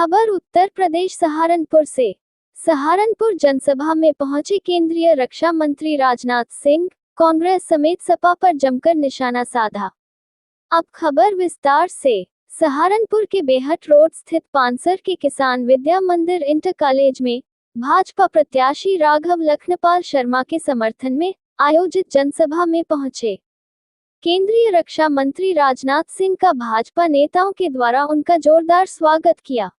खबर उत्तर प्रदेश सहारनपुर से। सहारनपुर जनसभा में पहुंचे केंद्रीय रक्षा मंत्री राजनाथ सिंह, कांग्रेस समेत सपा पर जमकर निशाना साधा। अब खबर विस्तार से। सहारनपुर के बेहट रोड स्थित पानसर के किसान विद्या मंदिर इंटर कॉलेज में भाजपा प्रत्याशी राघव लखनपाल शर्मा के समर्थन में आयोजित जनसभा में पहुंचे केंद्रीय रक्षा मंत्री राजनाथ सिंह का भाजपा नेताओं के द्वारा उनका जोरदार स्वागत किया।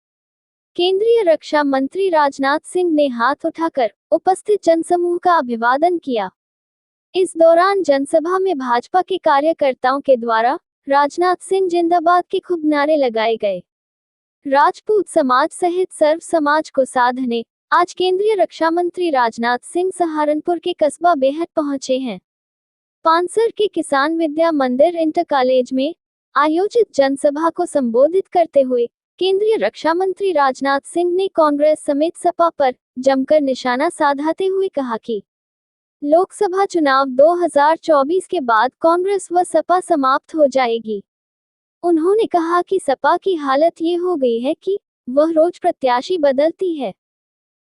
केंद्रीय रक्षा मंत्री राजनाथ सिंह ने हाथ उठाकर उपस्थित जनसमूह का अभिवादन किया। इस दौरान जनसभा में भाजपा के कार्यकर्ताओं के द्वारा राजनाथ सिंह जिंदाबाद के खूब नारे लगाए गए। राजपूत समाज सहित सर्व समाज को साधने आज केंद्रीय रक्षा मंत्री राजनाथ सिंह सहारनपुर के कस्बा बेहट पहुंचे हैं। पानसर के किसान विद्या मंदिर इंटर कॉलेज में आयोजित जनसभा को संबोधित करते हुए केंद्रीय रक्षा मंत्री राजनाथ सिंह ने कांग्रेस समेत सपा पर जमकर निशाना साधते हुए कहा कि लोकसभा चुनाव 2024 के बाद कांग्रेस व सपा समाप्त हो जाएगी। उन्होंने कहा कि सपा की हालत ये हो गई है कि वह रोज प्रत्याशी बदलती है,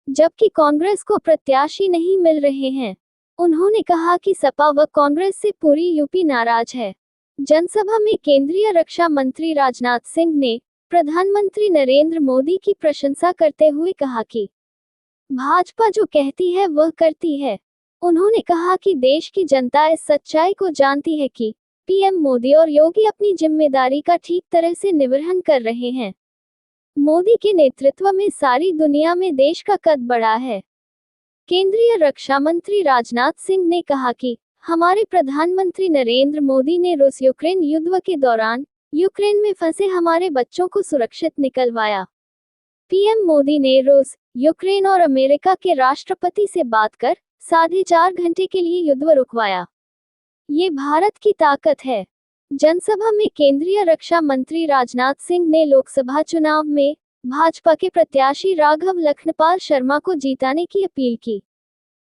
जबकि कांग्रेस को प्रत्याशी नहीं मिल रहे हैं। उन्होंने कहा कि सपा व कांग्रेस से पूरी यूपी नाराज है। जनसभा में केंद्रीय रक्षा मंत्री राजनाथ सिंह ने प्रधानमंत्री नरेंद्र मोदी की प्रशंसा करते हुए कहा कि भाजपा जो कहती है वह करती है। उन्होंने कहा कि देश की जनता इस सच्चाई को जानती है कि पीएम मोदी और योगी अपनी जिम्मेदारी का ठीक तरह से निर्वहन कर रहे हैं। मोदी के नेतृत्व में सारी दुनिया में देश का कद बढ़ा है। केंद्रीय रक्षा मंत्री राजनाथ सिंह ने कहा कि हमारे प्रधानमंत्री नरेंद्र मोदी ने रूस यूक्रेन युद्ध के दौरान यूक्रेन में फंसे हमारे बच्चों को सुरक्षित निकलवाया। पीएम मोदी ने रूस, यूक्रेन और अमेरिका के राष्ट्रपति से बात कर 4.5 घंटे के लिए युद्ध रुकवाया। ये भारत की ताकत है। जनसभा में केंद्रीय रक्षा मंत्री राजनाथ सिंह ने लोकसभा चुनाव में भाजपा के प्रत्याशी राघव लखनपाल शर्मा को जिताने की अपील की।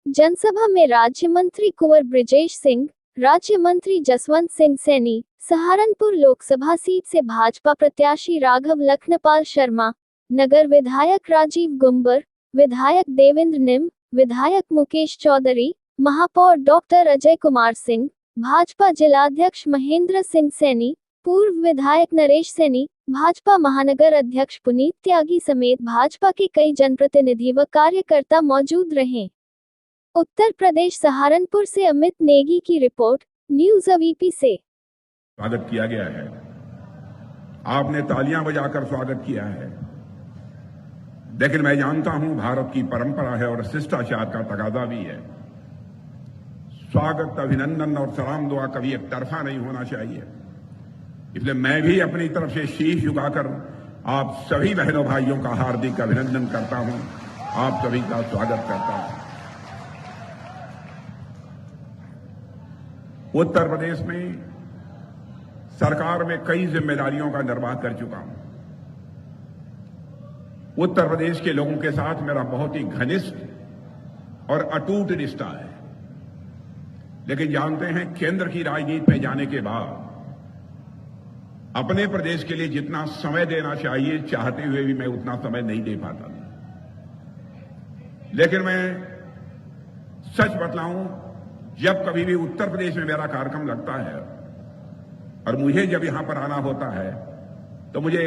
जनसभा में राज्य मंत्री कुंवर ब्रिजेश सिंह, राज्य मंत्री जसवंत सिंह सैनी, सहारनपुर लोकसभा सीट से भाजपा प्रत्याशी राघव लखनपाल शर्मा, नगर विधायक राजीव गुंबर, विधायक देवेंद्र निम, विधायक मुकेश चौधरी, महापौर डॉक्टर अजय कुमार सिंह, भाजपा जिलाध्यक्ष महेंद्र सिंह सैनी, पूर्व विधायक नरेश सैनी, भाजपा महानगर अध्यक्ष पुनीत त्यागी समेत भाजपा के कई जनप्रतिनिधि व कार्यकर्ता मौजूद रहे। उत्तर प्रदेश सहारनपुर से अमित नेगी की रिपोर्ट, न्यूज़ अवीपी से। स्वागत किया गया है। आपने तालियां बजाकर स्वागत किया है, लेकिन मैं जानता हूं भारत की परंपरा है और शिष्टाचार का तकाजा भी है। स्वागत, अभिनंदन और सलाम दुआ कभी एक तरफा नहीं होना चाहिए। इसलिए मैं भी अपनी तरफ से शीश झुकाकर आप सभी बहनों भाइयों का हार्दिक अभिनंदन करता हूं, आप सभी का स्वागत करता हूं। उत्तर प्रदेश में सरकार में कई जिम्मेदारियों का निर्वाह कर चुका हूं। उत्तर प्रदेश के लोगों के साथ मेरा बहुत ही घनिष्ठ और अटूट रिश्ता है, लेकिन जानते हैं केंद्र की राजनीति में जाने के बाद अपने प्रदेश के लिए जितना समय देना चाहिए चाहते हुए भी मैं उतना समय नहीं दे पाता। लेकिन मैं सच बतलाऊं, जब कभी भी उत्तर प्रदेश में मेरा कार्यक्रम लगता है और मुझे जब यहां पर आना होता है तो मुझे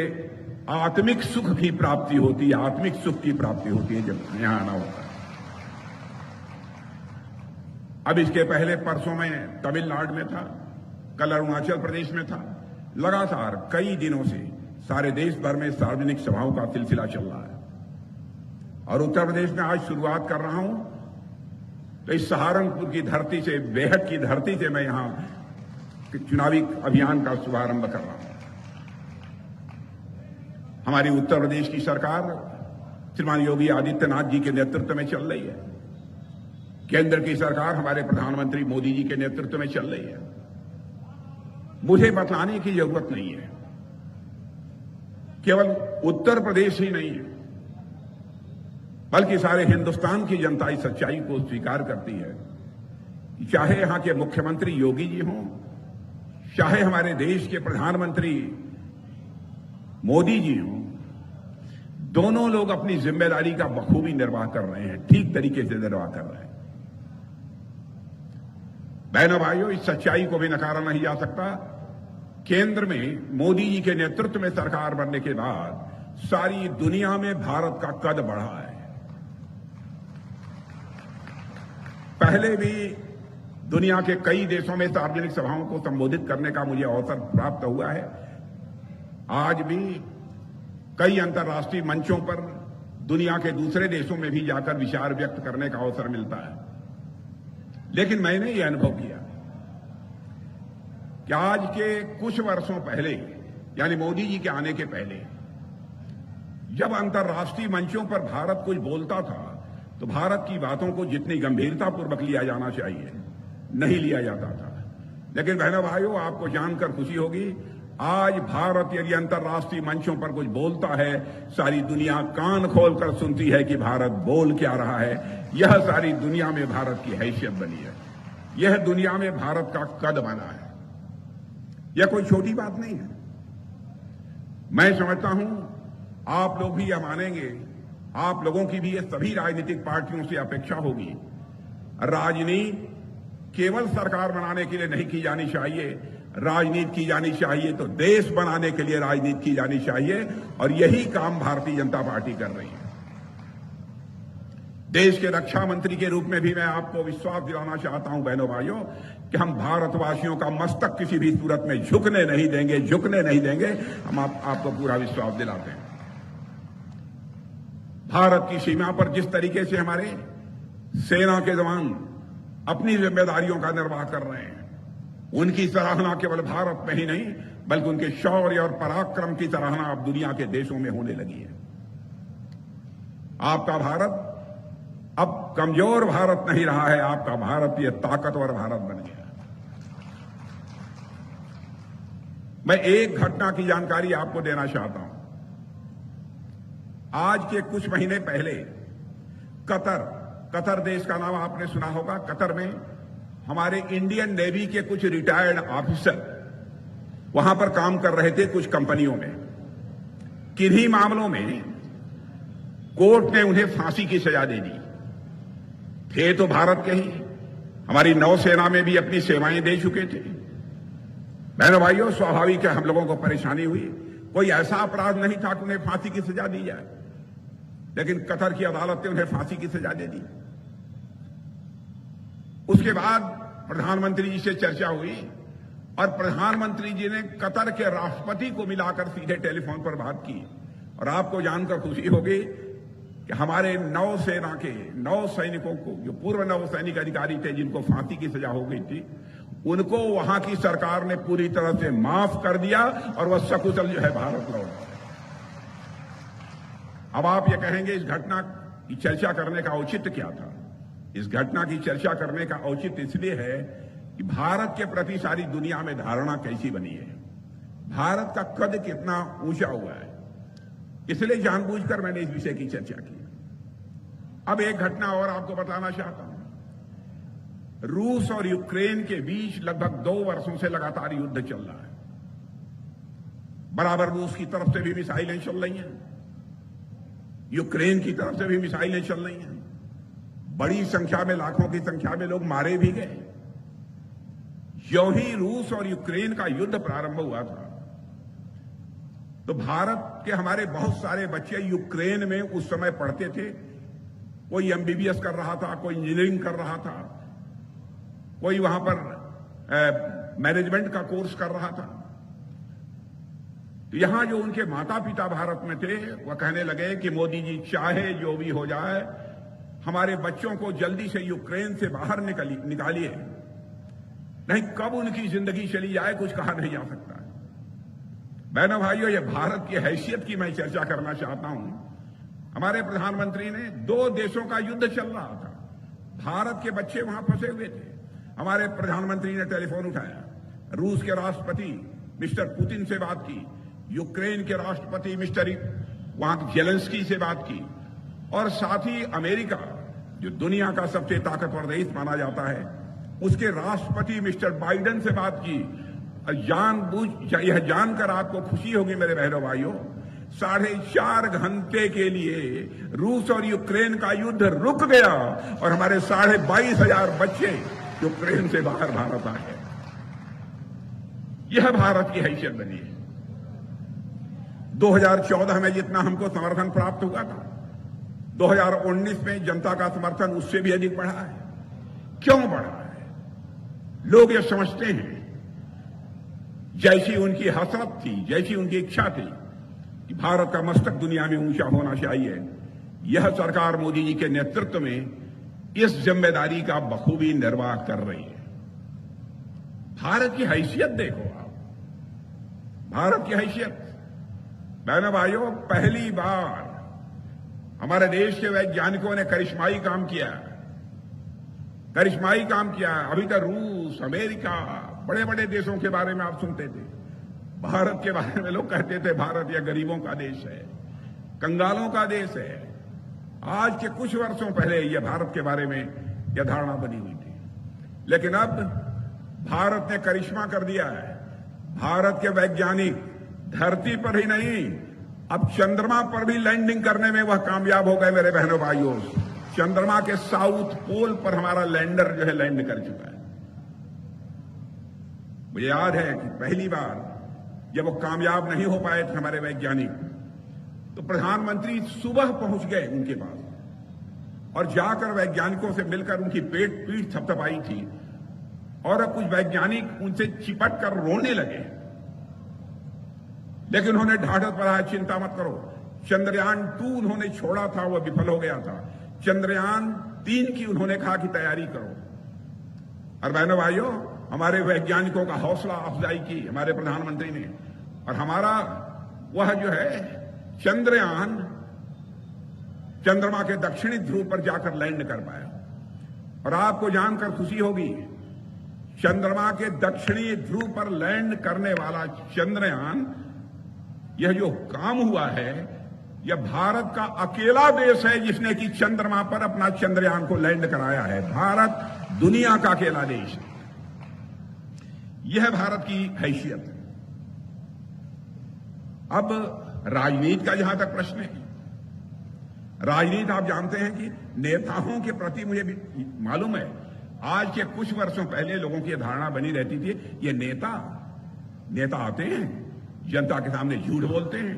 आत्मिक सुख की प्राप्ति होती है, आत्मिक सुख की प्राप्ति होती है जब यहां आना होता है। अब इसके पहले परसों में तमिलनाडु में था, कल अरुणाचल प्रदेश में था। लगातार कई दिनों से सारे देश भर में सार्वजनिक सभाओं का सिलसिला चल रहा है और उत्तर प्रदेश में आज शुरुआत कर रहा हूं तो इस सहारनपुर की धरती से, बेहट की धरती से मैं यहां चुनावी अभियान का शुभारंभ कर रहा हूं। हमारी उत्तर प्रदेश की सरकार श्रीमान योगी आदित्यनाथ जी के नेतृत्व में चल रही है। केंद्र की सरकार हमारे प्रधानमंत्री मोदी जी के नेतृत्व में चल रही है। मुझे बतलाने की जरूरत नहीं है, केवल उत्तर प्रदेश ही नहीं है बल्कि सारे हिंदुस्तान की जनता इस सच्चाई को स्वीकार करती है। चाहे यहां के मुख्यमंत्री योगी जी हों, चाहे हमारे देश के प्रधानमंत्री मोदी जी हों, दोनों लोग अपनी जिम्मेदारी का बखूबी निर्वाह कर रहे हैं, ठीक तरीके से निर्वाह कर रहे हैं। बहनों भाइयों, इस सच्चाई को भी नकारा नहीं जा सकता। केंद्र में मोदी जी के नेतृत्व में सरकार बनने के बाद सारी दुनिया में भारत का कद बढ़ा है। पहले भी दुनिया के कई देशों में सार्वजनिक सभाओं को संबोधित करने का मुझे अवसर प्राप्त हुआ है। आज भी कई अंतर्राष्ट्रीय मंचों पर दुनिया के दूसरे देशों में भी जाकर विचार व्यक्त करने का अवसर मिलता है। लेकिन मैंने ये अनुभव किया कि आज के कुछ वर्षों पहले, यानी मोदी जी के आने के पहले, जब अंतर्राष्ट्रीय मंचों पर भारत कुछ बोलता था तो भारत की बातों को जितनी गंभीरतापूर्वक लिया जाना चाहिए नहीं लिया जाता था। लेकिन बहनों भाइयों, आपको जानकर खुशी होगी, आज भारत यदि अंतर्राष्ट्रीय मंचों पर कुछ बोलता है, सारी दुनिया कान खोलकर सुनती है कि भारत बोल क्या रहा है। यह सारी दुनिया में भारत की हैसियत बनी है, यह दुनिया में भारत का कद बना है। यह कोई छोटी बात नहीं है। मैं समझता हूं आप लोग भी यह मानेंगे, आप लोगों की भी ये सभी राजनीतिक पार्टियों से अपेक्षा होगी। राजनीति केवल सरकार बनाने के लिए नहीं की जानी चाहिए, राजनीति की जानी चाहिए तो देश बनाने के लिए राजनीति की जानी चाहिए, और यही काम भारतीय जनता पार्टी कर रही है। देश के रक्षा मंत्री के रूप में भी मैं आपको विश्वास दिलाना चाहता हूं बहनों भाइयों कि हम भारतवासियों का मस्तक किसी भी सूरत में झुकने नहीं देंगे। हम आपको पूरा विश्वास दिलाते हैं। भारत की सीमा पर जिस तरीके से हमारे सेना के जवान अपनी जिम्मेदारियों का निर्वाह कर रहे हैं, उनकी सराहना केवल भारत में ही नहीं बल्कि उनके शौर्य और पराक्रम की सराहना अब दुनिया के देशों में होने लगी है। आपका भारत अब कमजोर भारत नहीं रहा है, आपका भारत ये ताकतवर भारत बन गया। मैं एक घटना की जानकारी आपको देना चाहता हूं। आज के कुछ महीने पहले कतर देश का नाम आपने सुना होगा। कतर में हमारे इंडियन नेवी के कुछ रिटायर्ड ऑफिसर वहां पर काम कर रहे थे कुछ कंपनियों में। किन्हीं मामलों में कोर्ट ने उन्हें फांसी की सजा दे दी। थे तो भारत के ही, हमारी नौसेना में भी अपनी सेवाएं दे चुके थे। बहनों भाइयों, स्वाभाविक है हम लोगों को परेशानी हुई। कोई ऐसा अपराध नहीं था कि उन्हें फांसी की सजा दी जाए, लेकिन कतर की अदालत ने उन्हें फांसी की सजा दे दी। उसके बाद प्रधानमंत्री जी से चर्चा हुई और प्रधानमंत्री जी ने कतर के राष्ट्रपति को मिलाकर सीधे टेलीफोन पर बात की। और आपको जानकर खुशी होगी कि हमारे नौसेना के 9 सैनिकों को, जो पूर्व नौसैनिक अधिकारी थे जिनको फांसी की सजा हो गई थी, उनको वहां की सरकार ने पूरी तरह से माफ कर दिया और वह सकुशल जो है भारत लौट गए। अब आप ये कहेंगे इस घटना की चर्चा करने का औचित्य क्या था? इस घटना की चर्चा करने का औचित्य इसलिए है कि भारत के प्रति सारी दुनिया में धारणा कैसी बनी है, भारत का कद कितना ऊंचा हुआ है। इसलिए जानबूझकर मैंने इस विषय की चर्चा की। अब एक घटना और आपको बताना चाहता हूं। रूस और यूक्रेन के बीच लगभग 2 वर्षों से लगातार युद्ध चल रहा है। बराबर रूस की तरफ से भी मिसाइलें चल रही हैं, यूक्रेन की तरफ से भी मिसाइलें चल रही हैं। बड़ी संख्या में, लाखों की संख्या में लोग मारे भी गए। ज्यों ही रूस और यूक्रेन का युद्ध प्रारंभ हुआ था तो भारत के हमारे बहुत सारे बच्चे यूक्रेन में उस समय पढ़ते थे। कोई एमबीबीएस कर रहा था, कोई इंजीनियरिंग कर रहा था, कोई वहां पर मैनेजमेंट का कोर्स कर रहा था। तो यहां जो उनके माता पिता भारत में थे वह कहने लगे कि मोदी जी चाहे जो भी हो जाए, हमारे बच्चों को जल्दी से यूक्रेन से बाहर निकालिए, नहीं कब उनकी जिंदगी चली जाए कुछ कहा नहीं जा सकता। बहनों भाइयों, यह भारत की हैसियत की मैं चर्चा करना चाहता हूं। हमारे प्रधानमंत्री ने 2 देशों का युद्ध चल रहा था, भारत के बच्चे वहां फंसे हुए थे। हमारे प्रधानमंत्री ने टेलीफोन उठाया, रूस के राष्ट्रपति मिस्टर पुतिन से बात की, यूक्रेन के राष्ट्रपति मिस्टर वहां जेलेंस्की से बात की, और साथ ही अमेरिका जो दुनिया का सबसे ताकतवर देश माना जाता है उसके राष्ट्रपति मिस्टर बाइडेन से बात की। यह जानकर आपको खुशी होगी मेरे बहनों भाइयों 4.5 घंटे के लिए रूस और यूक्रेन का युद्ध रुक गया और हमारे 22,500 बच्चे यूक्रेन से बाहर भारत आ गए। यह भारत की हैसियत बनी है। 2014 में जितना हमको समर्थन प्राप्त हुआ था, 2019 में जनता का समर्थन उससे भी अधिक बढ़ा है। क्यों बढ़ा है? लोग ये समझते हैं, जैसी उनकी हसरत थी, जैसी उनकी इच्छा थी कि भारत का मस्तक दुनिया में ऊंचा होना चाहिए, यह सरकार मोदी जी के नेतृत्व में इस जिम्मेदारी का बखूबी निर्वाह कर रही है। भारत की हैसियत देखो आप, भारत की हैसियत। बहनों भाइयों, पहली बार हमारे देश के वैज्ञानिकों ने करिश्माई काम किया, करिश्माई काम किया। अभी तक रूस, अमेरिका, बड़े बड़े देशों के बारे में आप सुनते थे, भारत के बारे में लोग कहते थे भारत यह गरीबों का देश है, कंगालों का देश है। आज के कुछ वर्षों पहले यह भारत के बारे में यह धारणा बनी हुई थी, लेकिन अब भारत ने करिश्मा कर दिया है। भारत के वैज्ञानिक धरती पर ही नहीं, अब चंद्रमा पर भी लैंडिंग करने में वह कामयाब हो गए। मेरे बहनों भाइयों, चंद्रमा के साउथ पोल पर हमारा लैंडर जो है लैंड कर चुका है। मुझे याद है कि पहली बार जब वो कामयाब नहीं हो पाए थे हमारे वैज्ञानिक, तो प्रधानमंत्री सुबह पहुंच गए उनके पास और जाकर वैज्ञानिकों से मिलकर उनकी पीठ थपथपाई थी और कुछ वैज्ञानिक उनसे चिपट कर रोने लगे, लेकिन उन्होंने ढाढ़स बढ़ाया, चिंता मत करो। चंद्रयान 2 उन्होंने छोड़ा था, वह विफल हो गया था। चंद्रयान 3 की उन्होंने कहा कि तैयारी करो। और बहनों भाइयों, हमारे वैज्ञानिकों का हौसला अफजाई की हमारे प्रधानमंत्री ने, और हमारा वह जो है चंद्रयान चंद्रमा के दक्षिणी ध्रुव पर जाकर लैंड कर पाया। और आपको जानकर खुशी होगी, चंद्रमा के दक्षिणी ध्रुव पर लैंड करने वाला चंद्रयान, यह जो काम हुआ है, यह भारत का अकेला देश है जिसने कि चंद्रमा पर अपना चंद्रयान को लैंड कराया है। भारत दुनिया का अकेला देश है। यह भारत की हैसियत है। अब राजनीति का जहां तक प्रश्न है, राजनीति आप जानते हैं कि नेताओं के प्रति, मुझे भी मालूम है आज के कुछ वर्षों पहले लोगों की धारणा बनी रहती थी, ये नेता आते हैं, जनता के सामने झूठ बोलते हैं,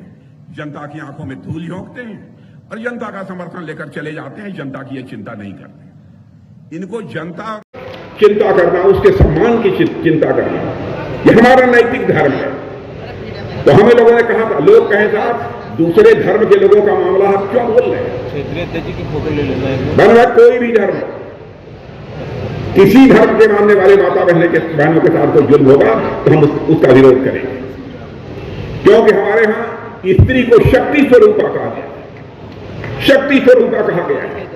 जनता की आंखों में धूल झोंकते हैं और जनता का समर्थन लेकर चले जाते हैं, जनता की ये चिंता नहीं करते। इनको जनता चिंता करना, उसके सम्मान की चिंता करना, यह हमारा नैतिक धर्म है। तो हमें लोगों ने कहा था, लोग कहे साहब दूसरे धर्म के लोगों का मामला आप क्यों बोल रहे हैं? क्षेत्रीय अध्यक्ष की फोटो ले लेना, कोई भी धर्म, किसी धर्म के मानने वाले माता बहनों के साथ कोई जुल्म होगा तो हम उसका विरोध करेंगे, क्योंकि हमारे यहां स्त्री को शक्ति स्वरूपा कहा गया, शक्ति स्वरूपा कहा गया है।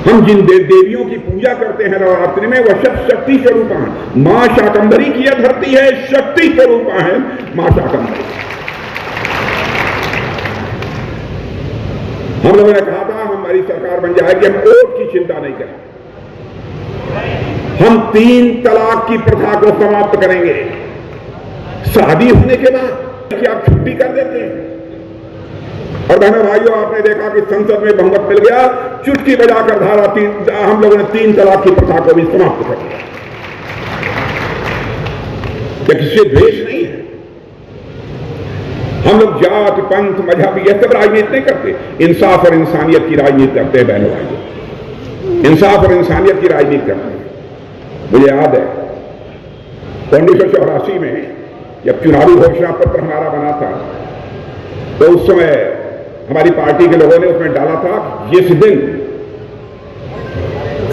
हम जिन देवियों की पूजा करते हैं नवरात्रि में, वह शक्ति स्वरूपा है। मां शाकंभरी की यह धरती है, शक्ति स्वरूपा है मां शाकंभरी। हम लोगों ने कहा था हमारी सरकार बन जाएगी, हम वोट की चिंता नहीं करेंगे, हम 3 तलाक की प्रथा को समाप्त करेंगे। शादी होने के बाद क्या आप छुट्टी कर देते हैं? और बहनों भाइयों, आपने देखा कि संसद में बहुमत मिल गया, चुटकी बजाकर हम लोगों ने 3 तलाक की प्रथा को भी समाप्त कर दिया। किसी द्वेष नहीं है, हम लोग जात पंथ मजहब यह सब राजनीति नहीं करते, इंसाफ और इंसानियत की राजनीति करते हैं। बहनों भाइयों, इंसाफ और इंसानियत की राजनीति करते हैं। मुझे याद है 1984 में जब चुनावी घोषणा पत्र हमारा बना था, तो उस समय हमारी पार्टी के लोगों ने उसमें डाला था, जिस दिन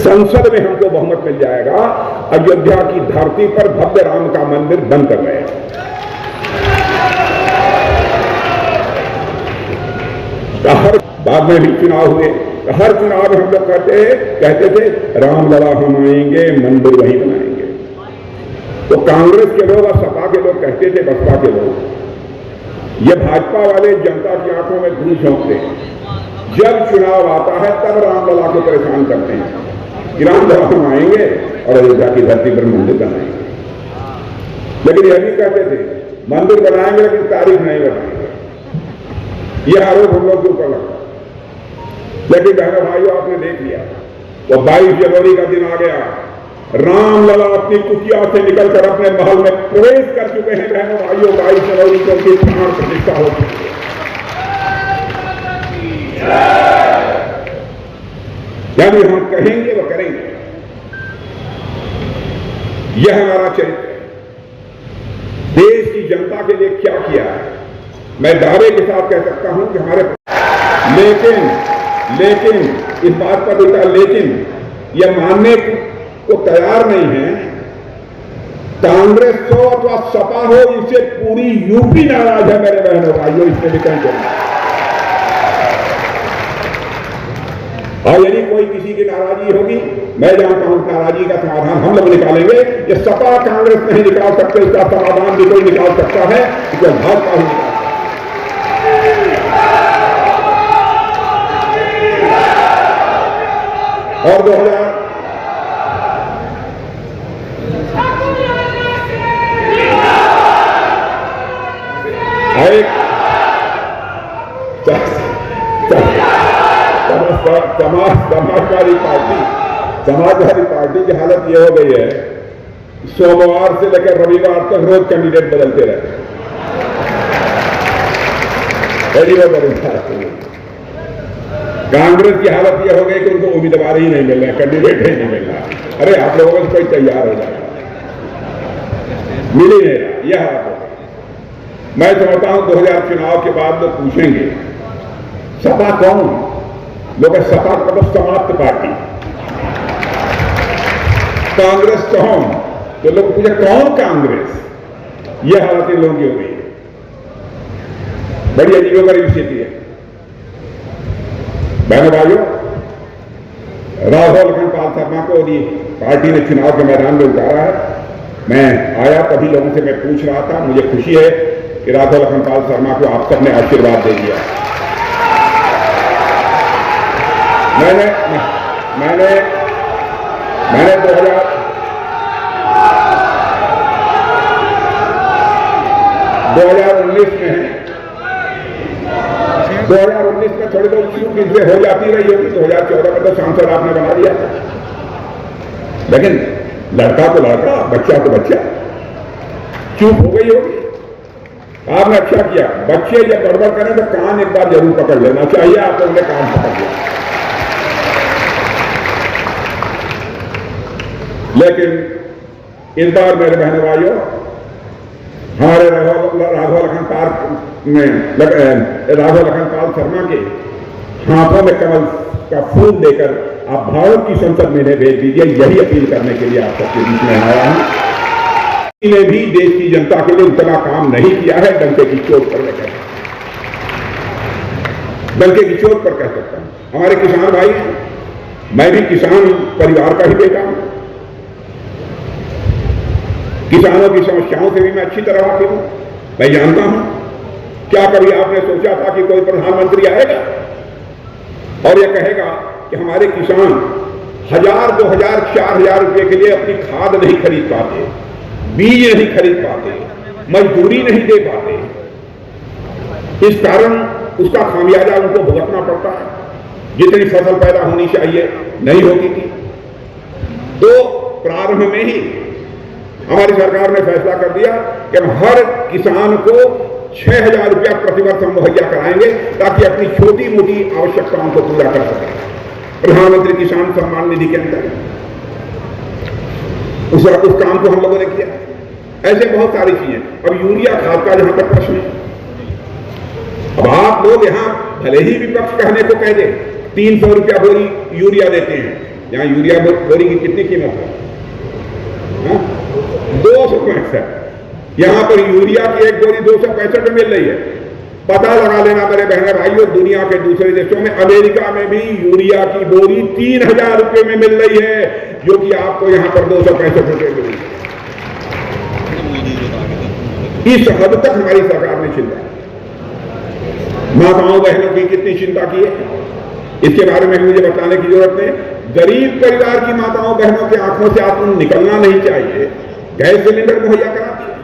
संसद में हमको बहुमत मिल जाएगा, अयोध्या की धरती पर भव्य राम का मंदिर बन कर रहे हैं। हर बाद में भी चुनाव हुए, हर चुनाव में हम लोग कहते थे रामलला हम आएंगे, मंदिर वहीं बनाएंगे। तो कांग्रेस के लोग और सपा के लोग कहते थे, बसपा के लोग, ये भाजपा वाले जनता की आंखों में धूल झोंकते हैं। जब चुनाव आता है तब रामलला को परेशान करते हैं कि रामलला हम आएंगे और अयोध्या की धरती पर मंदिर बनाएंगे। लेकिन यह भी कहते थे मंदिर बनाएंगे लेकिन तारीख नहीं बताएंगे। यह आरोप हम लोग के ऊपर लगा। लेकिन बहनों भाइयों, आपने देख लिया, वो 22 जनवरी का दिन आ गया, रामलला अपनी कुटिया से निकलकर अपने महल में प्रवेश कर चुके हैं। बहनों भाइयों, 22 जनवरी को उनकी प्राण प्रतिष्ठा हो चुकी है। यानी हम कहेंगे वो करेंगे, यह हमारा चरित्र है। देश की जनता के लिए क्या किया है, मैं दावे के साथ कह सकता हूं कि हमारे, लेकिन इस बात पर उनका लेकिन यह मानने को तैयार नहीं है, कांग्रेस हो अथवा सपा हो, इससे पूरी यूपी नाराज है मेरे बहनों भाइयों, इसमें भी कहीं नहीं। और यदि कोई किसी की नाराजगी होगी, मैं जानता हूं नाराजगी का समाधान हम लोग निकालेंगे। ये सपा कांग्रेस नहीं निकाल सकते, इसका समाधान भी कोई निकाल सकता है, इसको भाजपा ही निकाल सकता है। और 2000 समाजवादी पार्टी की हालत यह हो गई है, सोमवार से लेकर रविवार तक रोज कैंडिडेट बदलते रहते हैं। कांग्रेस की हालत यह हो गई कि उनको उम्मीदवार ही नहीं मिल रहे, कैंडिडेट ही नहीं मिल रहा। अरे आप लोगों से कोई तैयार हो जाए, मिल ही नहीं रहा, यह हालत हो गई। मैं समझता हूं 2000 चुनाव के बाद लोग पूछेंगे सपा कौन, लोग सपा का तो समाप्त पार्टी, कांग्रेस कौन, तो लोग पूछे कौन कांग्रेस, यह हालत इन लोगों की हो गई है। बड़ी अजीबोगरीब स्थिति है। बहनों भाइयों, राघव लखनपाल शर्मा को पार्टी ने चुनाव के मैदान में उतारा है। मैं आया तभी लोगों से मैं पूछ रहा था, मुझे खुशी है कि राघव लखनपाल शर्मा को आप सबने आशीर्वाद दे दिया। मैंने 2019 में थोड़ी बहुत चूक इसमें हो जाती रही होगी। 2014 में तो सांसद आपने बना दिया था, लेकिन लड़का तो लड़का, बच्चा तो बच्चा, चूक हो गई होगी। आपने अच्छा किया, बच्चे जब गड़बड़ करें तो कान एक बार जरूर पकड़ लेना चाहिए, आप लोगों ने कान पकड़ लिया। लेकिन इस बार मेरे बहनों भाइयों, हमारे राघव लखनपाल शर्मा के हाथों में कमल का फूल देकर आप भारत की संसद में इन्हें भेज दीजिए, यही अपील करने के लिए आप सबके बीच में आया हूं। इन्हें भी देश की जनता के लिए उतना काम नहीं किया है, डंके की चोट पर कह डंके की चोट पर कह सकता हूं। हमारे किसान भाई हैं, मैं भी किसान परिवार का ही बेटा हूं, किसानों की समस्याओं से भी मैं अच्छी तरह वाकिफ हूं। मैं जानता हूं, क्या कभी आपने सोचा था कि कोई प्रधानमंत्री आएगा और यह कहेगा कि हमारे किसान 1000, 2000, 4000 रुपए के लिए अपनी खाद नहीं खरीद पाते, बीज नहीं खरीद पाते, मजदूरी नहीं दे पाते, इस कारण उसका खामियाजा उनको भुगतना पड़ता है, जितनी फसल पैदा होनी चाहिए नहीं होती थी। तो प्रारंभ में ही हमारी सरकार ने फैसला कर दिया कि हम हर किसान को 6000 रुपया प्रतिवर्ष हम मुहैया कराएंगे, ताकि अपनी छोटी मोटी आवश्यकताओं को पूरा कर सके। प्रधानमंत्री किसान सम्मान निधि के अंदर उस काम को हम लोगों ने किया। ऐसे बहुत सारी चीजें। अब यूरिया खाद का जहां तक प्रश्न है, अब आप लोग यहां भले ही विपक्ष कहने को कह दे 300 रुपया बोरी यूरिया देते हैं, यहां यूरिया बोरी की कितनी कीमत है? 265। यहां पर यूरिया की एक बोरी 265 में मिल रही है। पता लगा लेना मेरे बहन भाइयों, दुनिया के दूसरे देशों में, अमेरिका में भी यूरिया की बोरी 3000 रुपए में मिल रही है, जो कि आपको यहां पर 265 रुपए मिल रही है। इस हद तक हमारी सरकार ने चिंता, माताओं बहनों की कितनी चिंता की है, इसके बारे में मुझे बताने की जरूरत नहीं। गरीब परिवार की माताओं बहनों की आंखों से आंसू निकलना नहीं चाहिए, गैस सिलेंडर मुहैया कराती है।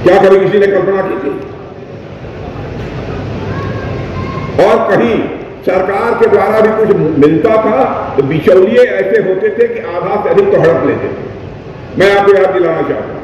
क्या कभी किसी ने कल्पना की थी? कहीं सरकार के द्वारा भी कुछ मिलता था तो बिचौलिए ऐसे होते थे कि आधा से अधिक तो हड़प लेते थे। मैं आपको याद दिलाना चाहता हूं